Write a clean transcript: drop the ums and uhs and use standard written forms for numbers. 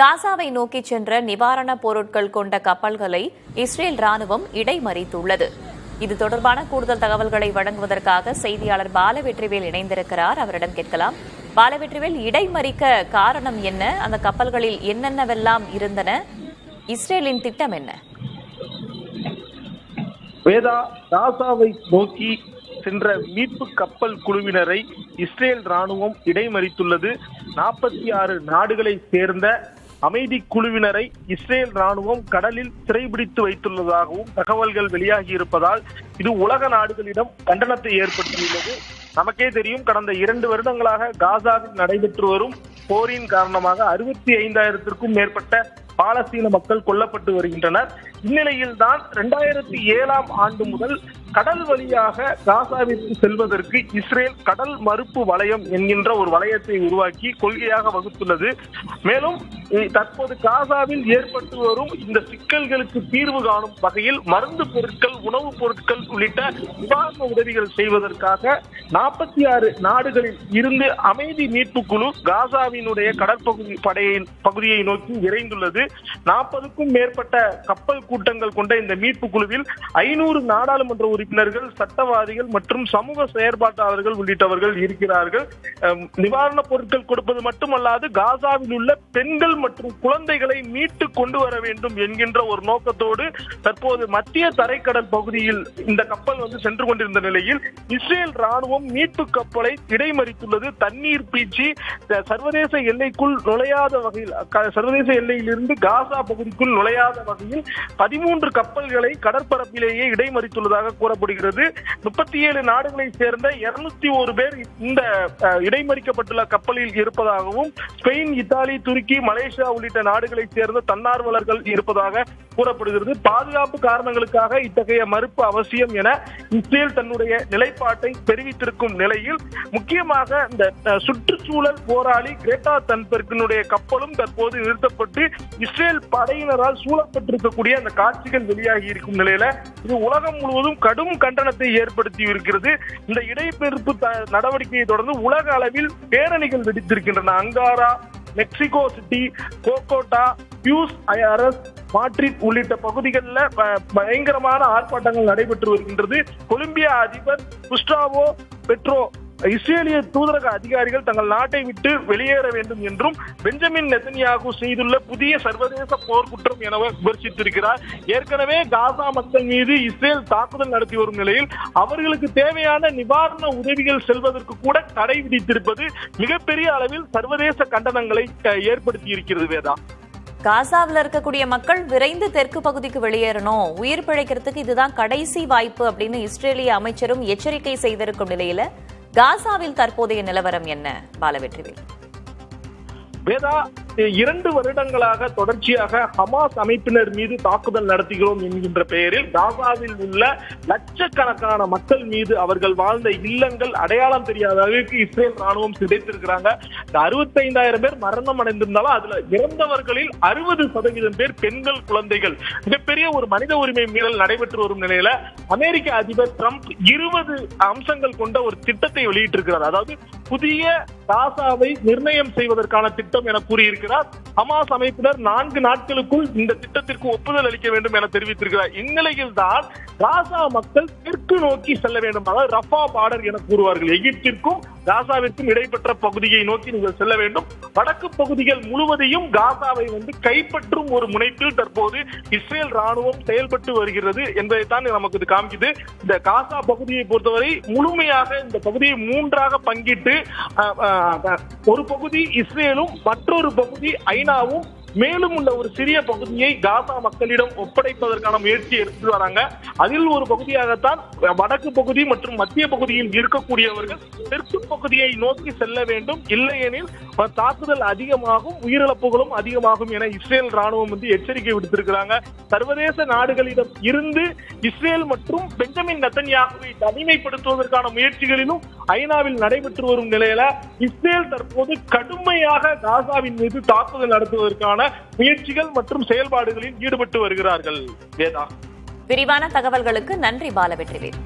காசாவை நோக்கி சென்ற நிவாரணப் பொருட்கள் கொண்ட கப்பல்களை இஸ்ரேல் ராணுவம் இடைமறித்துள்ளது. இது தொடர்பான கூடுதல் தகவல்களை வழங்குவதற்காக செய்தியாளர் பாலவெற்றிவேல் இணைந்திருக்கிறார். அவரிடம் கேட்கலாம். பாலவெற்றிவேல், இடைமறிக்க காரணம் என்ன? அந்த கப்பல்களில் என்னென்னவெல்லாம் இருந்தன? இஸ்ரேலின் திட்டம் என்ன? வேதா, காசாவை நோக்கி சென்ற மீட்பு கப்பல் குழுவினரை இஸ்ரேல் ராணுவம் இடைமறித்துள்ளது. 46 நாடுகளை சேர்ந்த அமைதி குழுவினரை இஸ்ரேல் ராணுவம் கடலில் சிறைபிடித்து வைத்துள்ளதாகவும் தகவல்கள் வெளியாகி இருப்பதால் இது உலக நாடுகளிடம் கண்டனத்தை ஏற்படுத்தியுள்ளது. நமக்கே தெரியும், கடந்த 2 வருடங்களாக காசாவில் நடைபெற்று வரும் போரின் காரணமாக 65,000த்திற்கும் மேற்பட்ட பாலஸ்தீன மக்கள் கொல்லப்பட்டு வருகின்றனர். இந்நிலையில் தான் 2007ஆம் ஆண்டு முதல் கடல் வழியாக காசாவிற்கு செல்வதற்கு இஸ்ரேல் கடல் மறுப்பு வலயம் என்கின்ற ஒரு வலயத்தை உருவாக்கி கொள்கையாக வகுத்துள்ளது. மேலும் தற்போது காசாவில் ஏற்பட்டு வரும் இந்த சிக்கல்களுக்கு தீர்வு காணும் வகையில் மருந்து பொருட்கள், உணவுப் பொருட்கள் உள்ளிட்ட நிவாரண உதவிகள் செய்வதற்காக 46 நாடுகளில் இருந்து அமைதி மீட்பு குழு காசாவினுடைய கடற்பகுதி பகுதியை நோக்கி விரைந்துள்ளது. 40க்கும் மேற்பட்ட கப்பல் கூட்டங்கள் கொண்ட இந்த மீட்பு குழுவில் 500 நாடாளுமன்ற உறுப்பினர்கள், சட்டவாதிகள் மற்றும் சமூக செயற்பாட்டாளர்கள் உள்ளிட்டவர்கள் இருக்கிறார்கள். நிவாரணப் பொருட்கள் கொடுப்பது மட்டுமல்லாது காசாவில் உள்ள பெண்கள் மற்றும் குழந்தைகளை மீட்டு கொண்டு வர வேண்டும் என்கின்ற ஒரு நோக்கத்தோடு தற்போது மத்திய தரைக்கடல் பகுதியில் இந்த கப்பல் சென்று கொண்டிருந்த நிலையில் இஸ்ரேல் ராணுவம் மீட்பு கப்பலை இடைமறித்துள்ளது. தண்ணீர் பீச்சி சர்வதேச எல்லைக்குள் நுழையாத வகையில், சர்வதேச எல்லையிலிருந்து காசா பகுதிக்குள் நுழையாத வகையில் 13 கப்பல்களை கடற்பரப்பிலேயே இடைமறித்துள்ளதாக கூறப்படுகிறது. 37 நாடுகளை சேர்ந்த 201 பேர் இந்த இடைமறிக்கப்பட்டுள்ள கப்பலில் இருப்பதாகவும், ஸ்பெயின், இத்தாலி, துருக்கி, மலேசியா உள்ளிட்ட நாடுகளை சேர்ந்த தன்னார்வலர்கள் இருப்பதாக கூறப்படுகிறது. பாதுகாப்பு காரணங்களுக்காக இத்தகைய மறுப்பு அவசியம் என இஸ்ரேல் தன்னுடைய நிலைப்பாட்டை தெரிவித்திருக்கும் நிலையில், முக்கியமாக இந்த சுற்றுச்சூழல் போராளி கிரேட்டா தன்பெர்க்கினுடைய கப்பலும் தற்போது நிறுத்தப்பட்டு இஸ்ரேல் படையினரால் சூழப்பட்டிருக்கக்கூடிய அந்த காட்சிகள் வெளியாகி இருக்கும் நிலையில இது உலகம் முழுவதும் கடும் கண்டனத்தை ஏற்படுத்தி இருக்கிறது. இந்த இடைமறிப்பு நடவடிக்கையை தொடர்ந்து உலக அளவில் பேரணிகள் வெடித்திருக்கின்றன. Ankara, Mexico City, Bogota, Buenos Aires, Madrid உள்ளிட்ட பகுதிகளில் பயங்கரமான ஆர்ப்பாட்டங்கள் நடைபெற்று வருகின்றது. கொலம்பியா அதிபர் குஸ்டாவோ பெட்ரோ இஸ்ரேலிய தூதரக அதிகாரிகள் தங்கள் நாட்டை விட்டு வெளியேற வேண்டும் என்றும் பெஞ்சமின் நெதன்யாகு செய்துள்ள புதிய சர்வதேச போர்க்குற்றம் என விமர்சித்திருக்கிறார். ஏற்கனவே காசா மக்கள் மீது இஸ்ரேல் தாக்குதல் நடத்தி வரும் நிலையில் அவர்களுக்கு தேவையான நிவாரண உதவிகள் செல்வதற்கு கூட தடை விதித்திருப்பது மிகப்பெரிய அளவில் சர்வதேச கண்டனங்களை ஏற்படுத்தி இருக்கிறது. வேதா, காசாவில் இருக்கக்கூடிய மக்கள் விரைந்து தெற்கு பகுதிக்கு வெளியேறணும், உயிர் பிழைக்கிறதுக்கு இதுதான் கடைசி வாய்ப்பு அப்படின்னு இஸ்ரேலிய அமைச்சரும் எச்சரிக்கை செய்திருக்கும் நிலையில காசாவில் தற்போதைய நிலவரம் என்ன? பாலவெற்றிவேல். வேதா, 2 வருடங்களாக தொடர்ச்சியாக ஹமாஸ் அமைப்பினர் மீது தாக்குதல் நடத்துகிறோம் என்கின்ற பெயரில் காசாவில் உள்ள லட்சக்கணக்கான மக்கள் மீது அவர்கள் வாழ்ந்த இல்லங்கள் அடையாளம் தெரியாத அளவுக்கு இஸ்ரேல் ராணுவம் சிதைத்திருக்கிறாங்க. 65,000 பேர் மரணம் அடைந்திருந்தாலும் அதுல இறந்தவர்களில் 60% பேர் பெண்கள், குழந்தைகள். மிகப்பெரிய ஒரு மனித உரிமை மீறல் நடைபெற்று வரும் நிலையில அமெரிக்க அதிபர் டிரம்ப் 20 அம்சங்கள் கொண்ட ஒரு திட்டத்தை வெளியிட்டிருக்கிறார். அதாவது புதிய காசாவை நிர்ணயம் செய்வதற்கான திட்டம் என கூறியிருக்கிறார். ஹமாஸ் அமைப்பினர் 4 நாட்களுக்குள் இந்த திட்டத்திற்கு ஒப்புதல் அளிக்க வேண்டும் என தெரிவித்திருக்கிறார். இந்நிலையில் தான் காசா மக்கள் தெற்கு நோக்கி செல்ல வேண்டும், அதாவது ரஃபா பார்டர் என கூறுவார்கள். எகிப்திற்கும் காசாவிற்கும் இடைப்பட்ட பகுதியை நோக்கி நீங்கள் செல்ல வேண்டும். வடக்கு பகுதிகள் முழுவதையும் காசாவை கைப்பற்றும் ஒரு முனைப்பில் தற்போது இஸ்ரேல் ராணுவம் செயல்பட்டு வருகிறது என்பதைத்தான் நமக்கு இது காமிக்குது. இந்த காசா பகுதியை பொறுத்தவரை முழுமையாக இந்த பகுதியை 3ஆக பங்கிட்டு ஒரு பகுதி இஸ்ரேலும் மற்றொரு பகுதி ஐநாவும் மேலும் உள்ள ஒரு சிறிய பகுதியை காசா மக்களிடம் ஒப்படைப்பதற்கான முயற்சி எடுத்து வராங்க. அதில் ஒரு பகுதியாகத்தான் வடக்கு பகுதி மற்றும் மத்திய பகுதியில் இருக்கக்கூடியவர்கள் தெற்கு பகுதியை நோக்கி செல்ல வேண்டும், இல்லையெனில் தாக்குதல் அதிகமாகும், உயிரிழப்புகளும் அதிகமாகும் என இஸ்ரேல் ராணுவம் எச்சரிக்கை விடுத்திருக்கிறாங்க. சர்வதேச நாடுகளிடம் இருந்து இஸ்ரேல் மற்றும் பெஞ்சமின் நெதன்யாகுவை தனிமைப்படுத்துவதற்கான முயற்சிகளிலும் ஐநாவில் நடைபெற்று வரும் நிலையில இஸ்ரேல் தற்போது கடுமையாக காசாவின் மீது தாக்குதல் நடத்துவதற்கான முயற்சிகள் மற்றும் செயல்பாடுகளில் ஈடுபட்டு வருகிறார்கள். வேதா, விரிவான தகவல்களுக்கு நன்றி பாலவெற்றிவேல்.